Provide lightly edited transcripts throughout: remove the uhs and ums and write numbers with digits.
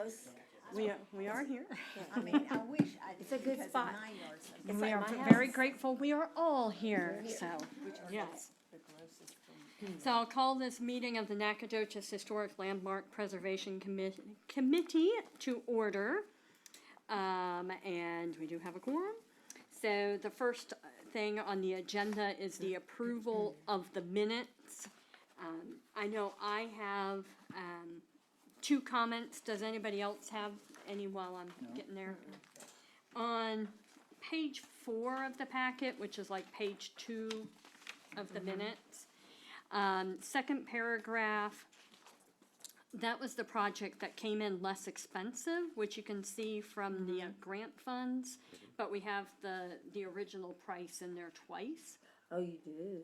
close. We are here. I mean, I wish I did. It's a good because of spot. my yard sometimes. It's We like are my very house. grateful we are all here, so, yes. So I'll call this meeting of the Nacogdoches Historic Landmark Preservation Committee to order. And we do have a quorum. So the first thing on the agenda is the approval of the minutes. I know I have, two comments. Does anybody else have any while I'm getting there? On page 4 of the packet, which is like page 2 of the minutes, second paragraph, that was the project that came in less expensive, which you can see from the grant funds, but we have the original price in there twice. Oh, you do?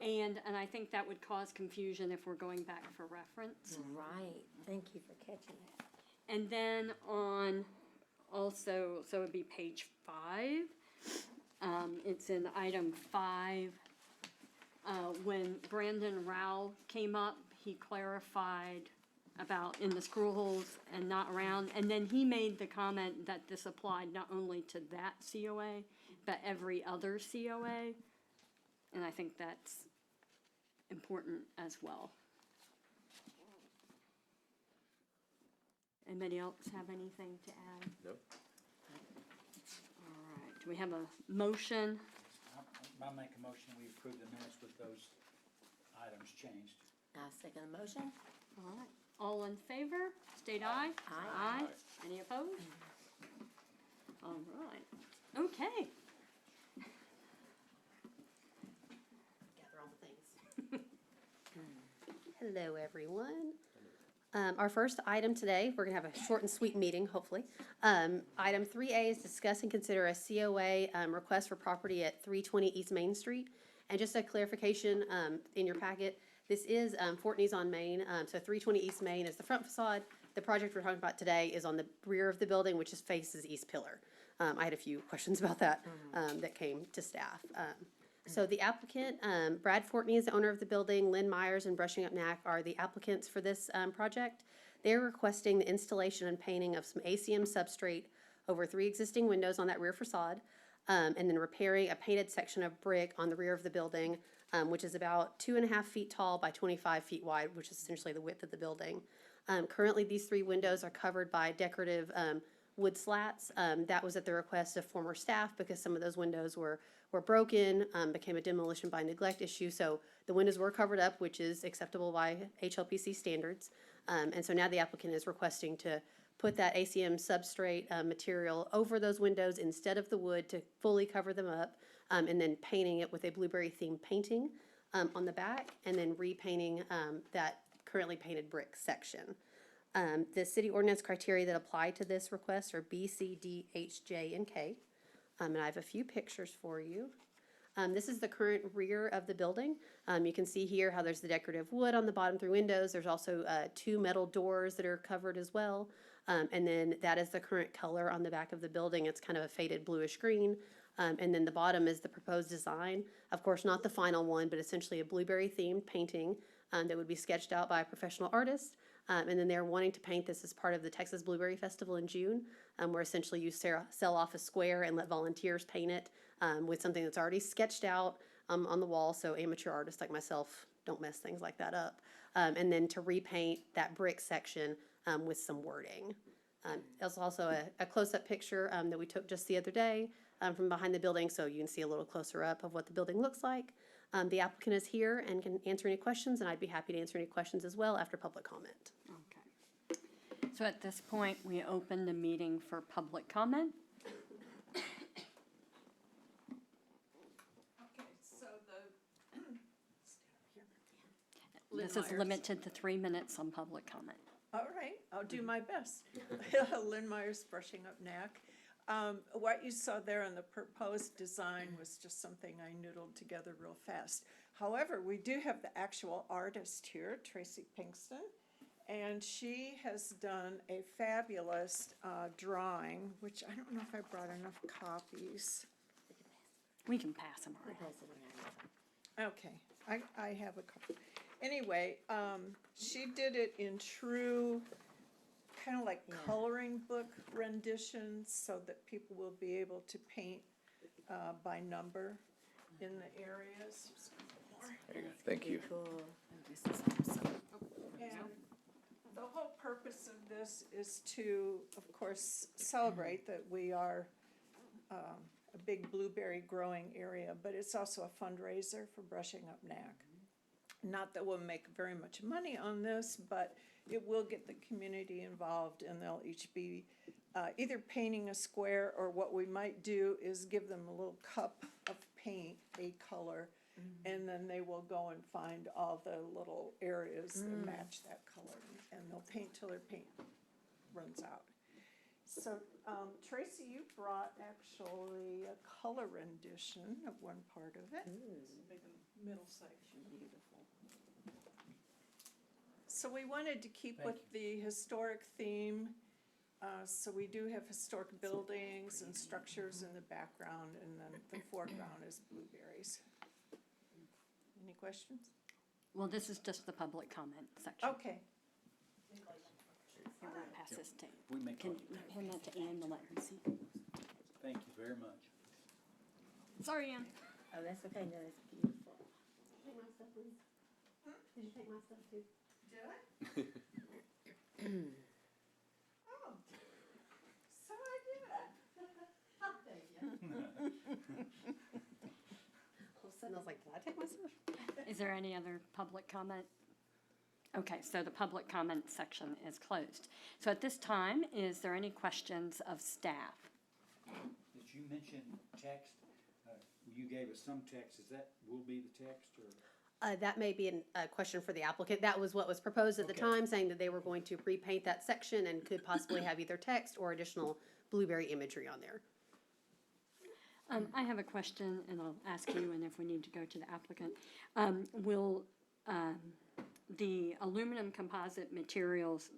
And I think that would cause confusion if we're going back for reference. Right. Thank you for catching that. And then on also, so it'd be page 5. It's in item 5. When Brandon Rao came up, he clarified about in the screw holes and not around. And then he made the comment that this applied not only to that COA, but every other COA. And I think that's important as well. Anybody else have anything to add? Nope. All right, do we have a motion? I'll make a motion, we approve the minutes with those items changed. I second the motion. All right, all in favor, state aye. Aye. Aye. Any opposed? All right, okay. Gather all the things. Hello, everyone. Our first item today, we're gonna have a short and sweet meeting, hopefully. Item 3A is discuss and consider a COA request for property at 320 East Main Street. And just a clarification, in your packet, this is Fortney's on Main, so 320 East Main is the front facade. The project we're talking about today is on the rear of the building, which is faces East Pillar. I had a few questions about that that came to staff. So the applicant, Brad Fortney is the owner of the building, Lynn Myers and Brushing Up Knack are the applicants for this project. They're requesting the installation and painting of some ACM substrate over 3 existing windows on that rear facade, and then repairing a painted section of brick on the rear of the building, which is about 2.5 feet tall by 25 feet wide, which is essentially the width of the building. Currently, these 3 windows are covered by decorative wood slats. That was at the request of former staff because some of those windows were broken, became a demolition by neglect issue. So the windows were covered up, which is acceptable by Hlpc standards. And so now the applicant is requesting to put that ACM substrate material over those windows instead of the wood to fully cover them up, and then painting it with a blueberry themed painting on the back, and then repainting that currently painted brick section. The city ordinance criteria that apply to this request are B, C, D, H, J, and K. And I have a few pictures for you. This is the current rear of the building. You can see here how there's the decorative wood on the bottom 3 windows. There's also 2 metal doors that are covered as well. And then that is the current color on the back of the building. It's kind of a faded bluish green. And then the bottom is the proposed design. Of course, not the final one, but essentially a blueberry themed painting that would be sketched out by a professional artist. And then they're wanting to paint this as part of the Texas Blueberry Festival in June, where essentially you sell off a square and let volunteers paint it with something that's already sketched out on the wall, so amateur artists like myself don't mess things like that up. And then to repaint that brick section with some wording. There's also a close-up picture that we took just the other day from behind the building, so you can see a little closer up of what the building looks like. The applicant is here and can answer any questions, and I'd be happy to answer any questions as well after public comment. Okay. So at this point, we open the meeting for public comment. Okay, so This Lynn is Myers. limited to 3 minutes on public comment. all right, I'll do my best. Lynn Myers, Brushing Up Knack. What you saw there in the proposed design was just something I noodled together real fast. However, we do have the actual artist here, Tracy Pinkston, and she has done a fabulous drawing, which I don't know if I brought enough copies. We can pass them around. Pass it around. Okay, I have a couple. Anyway, she did it in true kind of like Yeah. coloring book renditions so that people will be able to paint by number in the areas. Thank you. Cool. And the whole purpose of this is to, of course, celebrate that we are a big blueberry growing area, but it's also a fundraiser for Brushing Up Knack. Not that we'll make very much money on this, but it will get the community involved, and they'll each be either painting a square, or what we might do is give them a little cup of paint, a color, and then they will go and find all the little areas that match that color, and they'll paint till their paint runs out. So, Tracy, you brought actually a color rendition of one part of it. The middle section. Beautiful. So we wanted to keep Thank with the historic theme. So we do have historic buildings and structures in the background, and then the foreground is blueberries. Any questions? Well, this is just the public comment section. Okay. Here, we'll pass this to, We make, can you hand that to Ann to let her see? thank you very much. Sorry, Ann. Oh, that's okay, no, that's beautiful. Did you take my stuff, please? Did you take my stuff too? Did I? Oh, so I did. All of a sudden, I was like, did I take my stuff? Is there any other public comment? Okay, so the public comment section is closed. So at this time, is there any questions of staff? Did you mention text? You gave us some text. Is that, will be the text, or? That may be a question for the applicant. That was what was proposed at the Okay. time, saying that they were going to repaint that section and could possibly have either text or additional blueberry imagery on there. I have a question, and I'll ask you, and if we need to go to the applicant. Will the aluminum composite materials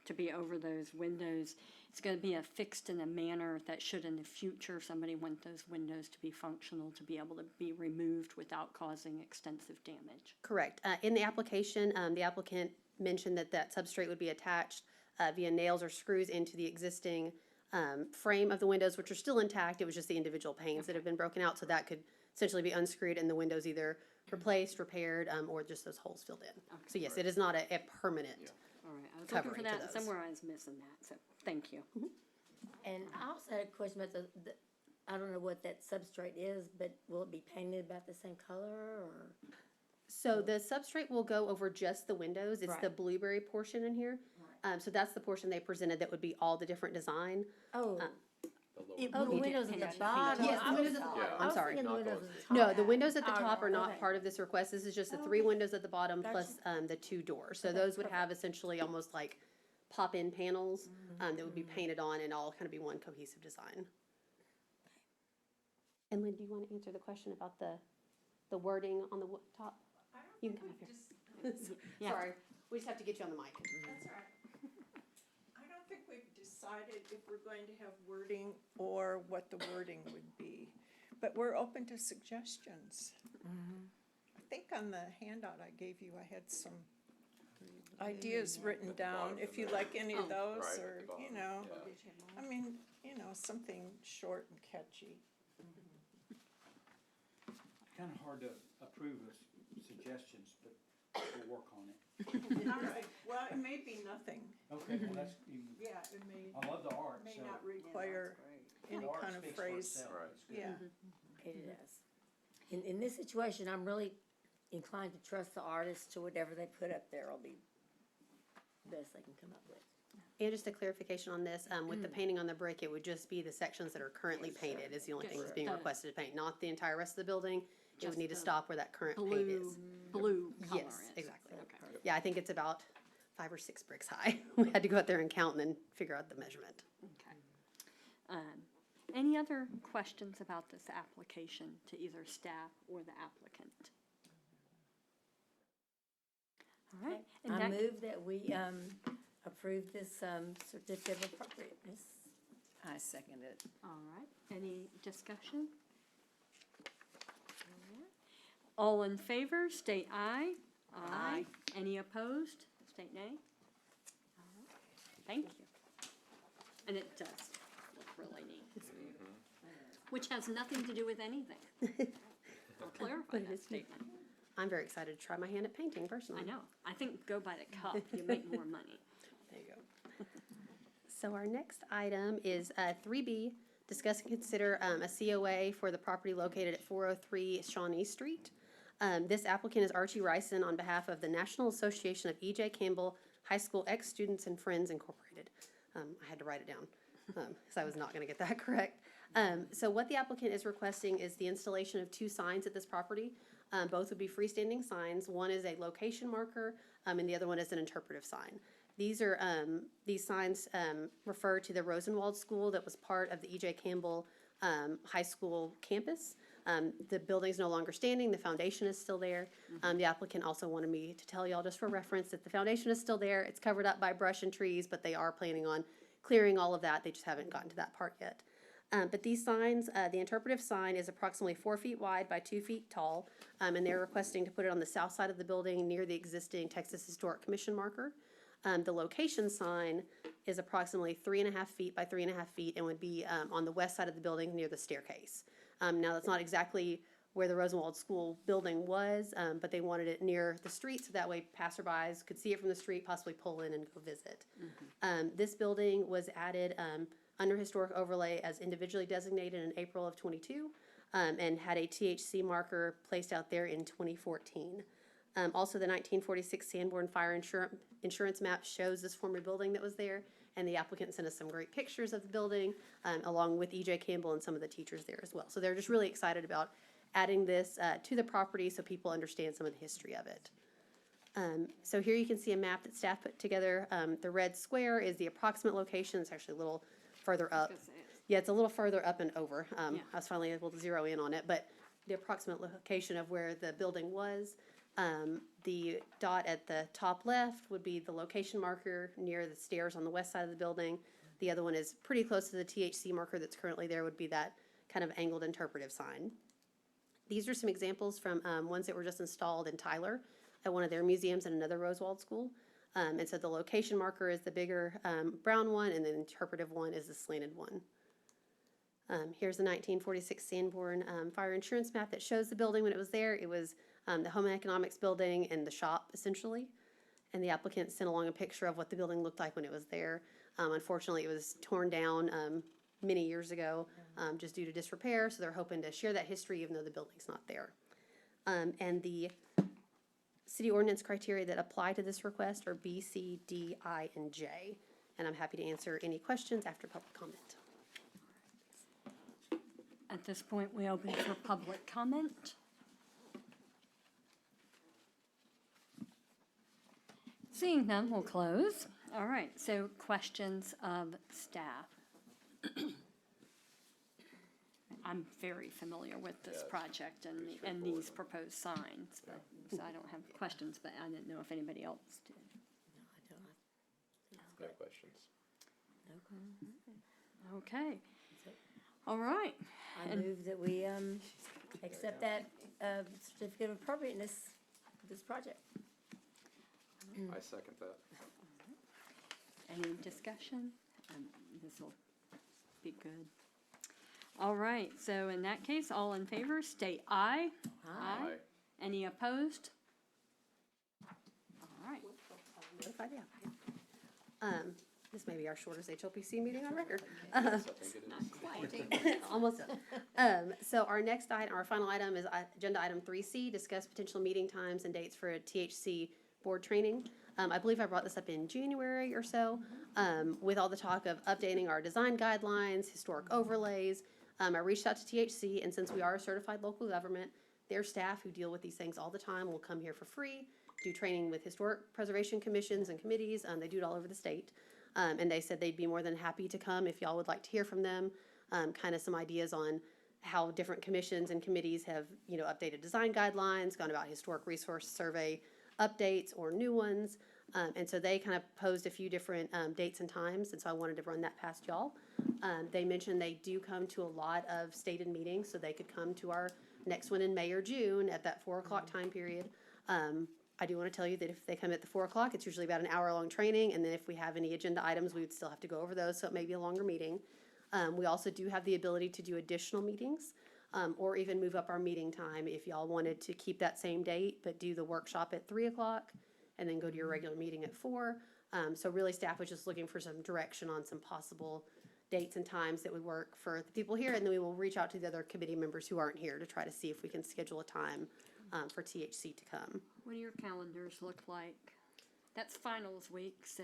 to be over those windows, it's going to be affixed in a manner that should in the future somebody want those windows to be functional, to be able to be removed without causing extensive damage? Correct. In the application, the applicant mentioned that that substrate would be attached via nails or screws into the existing frame of the windows, which are still intact. It was just the individual panes that have been broken out, so that could essentially be unscrewed and the windows either replaced, repaired, or just those holes filled in. So yes, it is not a permanent. All right, I was looking for Covering to that, and those. somewhere I was missing that, so thank you. And I also had a question about the, I don't know what that substrate is, but will it be painted about the same color, or? So the substrate will go over just the windows. It's the Right. blueberry portion in here. So that's the portion they presented that would be all the different design. Oh, It oh, the will windows at depend the on- bottom. Yes, the I was- windows at the bottom. Yeah. I I'm was sorry. thinking the windows at the top. No, the windows at the Oh, top are not okay. part of this request. This is just the Oh, three okay. windows at the bottom Gotcha. plus the two doors. So Okay, those would perfect. have essentially almost like pop-in panels that would be painted on and all kind of be one cohesive design. And Lynn, do you want to answer the question about the wording on the top? You can come up here. Yeah. Sorry, we just have to get you on the mic. That's all right. I don't think we've decided if we're going to have wording or what the wording would be, but we're open to suggestions. I think on the handout I gave you, I had some ideas written down, if you like any of those, Right, at or, the bottom, you know, yeah. I mean, you know, something short and catchy. Kind of hard to approve of suggestions, but we'll work on it. All right, well, it may be nothing. Okay, well, that's, Yeah, it may, I love the art, may so. not require any the art kind of speaks for phrase. itself. Right. It's good. Yeah. It does. In this situation, I'm really inclined to trust the artist to whatever they put up there will be the best they can come up with. And just a clarification on this, with the painting on the brick, it would just be the sections that are currently painted is the only thing that's being The- requested to paint, not the entire rest of the building. It would Just need to the stop where that current paint Blue, is. blue color Yes, is. exactly. Okay. Yeah, I think it's about 5 or 6 bricks high. We had to go out there and count and then figure out the measurement. Okay. Any other questions about this application to either staff or the applicant? All right. and I that- move that we, approve this, certificate of appropriateness. I second it. All right, any discussion? All right. All in favor, state aye. Aye. Any opposed, state nay. All right. Thank you. And it does look really neat. Which has nothing to do with anything. I'll clarify But it that is neat. statement. I'm very excited to try my hand at painting personally. I know. I think go by the cup, you make more money. There you go. So our next item is 3B, discuss and consider a COA for the property located at 403 Shawnee Street. This applicant is Archie Ryson on behalf of the National Association of E.J. Campbell High School Ex-Students and Friends Incorporated. I had to write it down, because I was not going to get that correct. So what the applicant is requesting is the installation of 2 signs at this property. Both would be freestanding signs. One is a location marker, and the other one is an interpretive sign. These signs refer to the Rosenwald School that was part of the E.J. Campbell High School campus. The building's no longer standing, the foundation is still there. The applicant also wanted me to tell y'all, just for reference, that the foundation is still there. It's covered up by brush and trees, but they are planning on clearing all of that. They just haven't gotten to that part yet. But these signs, the interpretive sign is approximately 4 feet wide by 2 feet tall, and they're requesting to put it on the south side of the building near the existing Texas Historic Commission marker. The location sign is approximately 3.5 feet by 3.5 feet and would be on the west side of the building near the staircase. Now, that's not exactly where the Rosenwald School building was, but they wanted it near the street so that way passerbys could see it from the street, possibly pull in and go visit. This building was added under historic overlay as individually designated in April of '22 and had a THC marker placed out there in 2014. Also, the 1946 Sanborn Fire Insurance map shows this former building that was there, and the applicant sent us some great pictures of the building, along with E.J. Campbell and some of the teachers there as well. So they're just really excited about adding this to the property so people understand some of the history of it. So here you can see a map that staff put together. The red square is the approximate location. It's actually a little further up. Yeah, it's a little further up and over. I was finally able to zero in on it, but the approximate location of where the building was. The dot at the top left would be the location marker near the stairs on the west side of the building. The other one is pretty close to the THC marker that's currently there, would be that kind of angled interpretive sign. These are some examples from ones that were just installed in Tyler at one of their museums and another Rosenwald school. And so the location marker is the bigger brown one, and the interpretive one is the slanted one. Here's the 1946 Sanborn Fire Insurance map that shows the building when it was there. It was the home economics building and the shop, essentially. And the applicant sent along a picture of what the building looked like when it was there. Unfortunately, it was torn down many years ago just due to disrepair, so they're hoping to share that history even though the building's not there. And the city ordinance criteria that apply to this request are B, C, D, I, and J. And I'm happy to answer any questions after public comment. At this point, we open for public comment. Seeing none, we'll close. All right, so questions of staff. I'm very familiar with this project and these proposed signs, but, so I don't have questions, but I didn't know if anybody else did. No questions. Okay. All right. I move that we accept that certificate of appropriateness for this project. I second that. Any discussion? This will be good. All right, so in that case, all in favor, state aye. Aye. Any opposed? All right. Notify the applicant. This may be our shortest HLPC meeting on record. Yes, I think it is. Almost done. So our next item, our final item is agenda item 3C, discuss potential meeting times and dates for a THC board training. I believe I brought this up in January or so, with all the talk of updating our design guidelines, historic overlays. I reached out to THC, and since we are a certified local government, their staff who deal with these things all the time will come here for free, do training with historic preservation commissions and committees. They do it all over the state. And they said they'd be more than happy to come if y'all would like to hear from them, kind of some ideas on how different commissions and committees have, updated design guidelines, gone about historic resource survey updates or new ones. And so they kind of posed a few different dates and times, and so I wanted to run that past y'all. They mentioned they do come to a lot of stated meetings, so they could come to our next one in May or June at that 4 o'clock time period. I do want to tell you that if they come at the 4 o'clock, it's usually about an hour-long training, and then if we have any agenda items, we would still have to go over those, so it may be a longer meeting. We also do have the ability to do additional meetings, or even move up our meeting time if y'all wanted to keep that same date, but do the workshop at 3 o'clock, and then go to your regular meeting at 4. So really, staff was just looking for some direction on some possible dates and times that would work for the people here, and then we will reach out to the other committee members who aren't here to try to see if we can schedule a time for THC to come. What do your calendars look like? That's finals week, so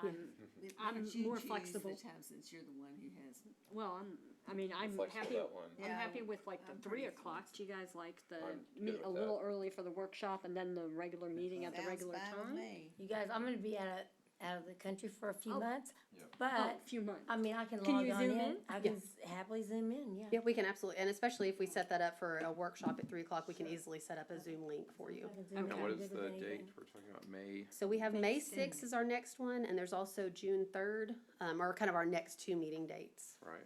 I'm more flexible. Choose the time since you're the one who has. Well, I'm Flexible happy, that one. I'm Yeah, happy with like the I'm 3 pretty o'clock. Do you guys like the, I'm meet good a with little that. early for the workshop and then the regular meeting at the regular time? You guys, I'm gonna be out of the country for a few Oh. months, Yep. Oh, but, a few months. I mean, I can Can log you on zoom in. in? I can happily zoom in, yeah. Yeah, we can absolutely, and especially if we set that up for a workshop at 3 o'clock, we can easily set up a Zoom link for you. I can zoom Okay. in. And what I'm is good the with date anything. we're talking about, May? So we have May 6th is our next one, and there's also June 3rd, are kind of our next 2 meeting dates. Right.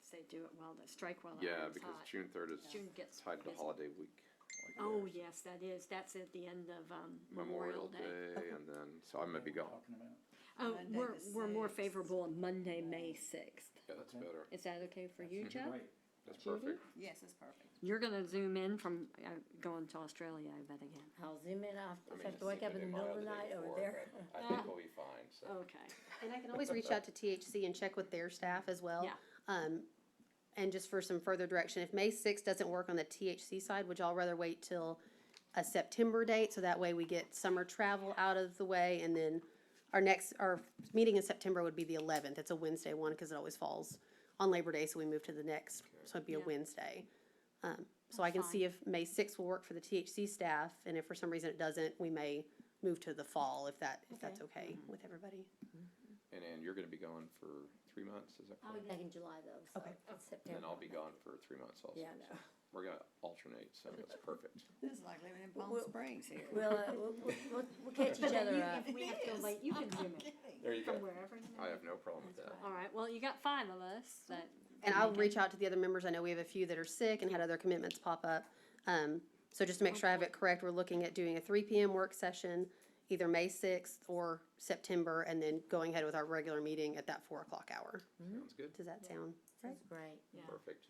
Say do it while, strike while the Yeah, iron's because hot. June 3rd is June gets tied to busy. holiday week. like Oh, theirs. yes, that is. That's at the end of, Memorial Day, and then, so I'm gonna be gone. Talking about, Oh, Monday we're the more 6th. favorable on Monday, May 6th. Yeah, that's better. Is that okay for you, Jeff? great. That's Judy? perfect. Yes, it's perfect. You're gonna zoom in from, going to Australia, I bet again. I'll zoom in, I'll, I if mean, I have to wake up in the middle of the night over there. I think we'll be fine, so. Okay. And I can always reach out to THC and check with their staff as well. Yeah. And just for some further direction, if May 6th doesn't work on the THC side, would y'all rather wait till a September date? So that way we get summer travel out of the way, and then our meeting in September would be the 11th. It's a Wednesday one, because it always falls on Labor Day, so we move to the next, so it'd be a Yeah. Wednesday. So I can That's see if May 6th will work for the THC staff, and if for some reason it doesn't, we may move to the fall, if that's okay with everybody. And Ann, you're gonna be gone for 3 months, is that I'll be correct? back in July though, so Okay. it's And September. then I'll be gone for 3 months also. Yeah, I know. so We're gonna alternate, so that's perfect. This is like living in Palm Well- Springs here. We'll catch each But then other you, up. if we have to go late, you can zoom in There you from go. wherever. I have no problem with that. All right, well, you got 5 of us that. And I'll reach out to the other members. I know we have a few that are sick and had other commitments pop up. So just to make sure I have it correct, we're looking at doing a 3 PM work session, either May 6th or September, and then going ahead with our regular meeting at that 4 o'clock hour. Sounds good. Does that sound right? That's great. Yeah. Perfect.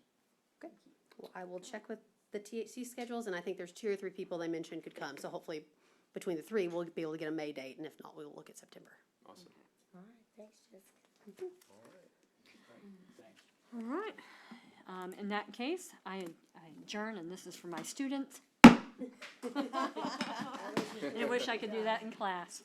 Well, I will check with the THC schedules, and I think there's 2 or 3 people they mentioned could come. So hopefully, between the 3, we'll be able to get a May date, and if not, we will look at September. Awesome. All right, thanks, Jessica. All right. thanks. All right. In that case, I adjourn, and this is for my students. I wish I could do that in class.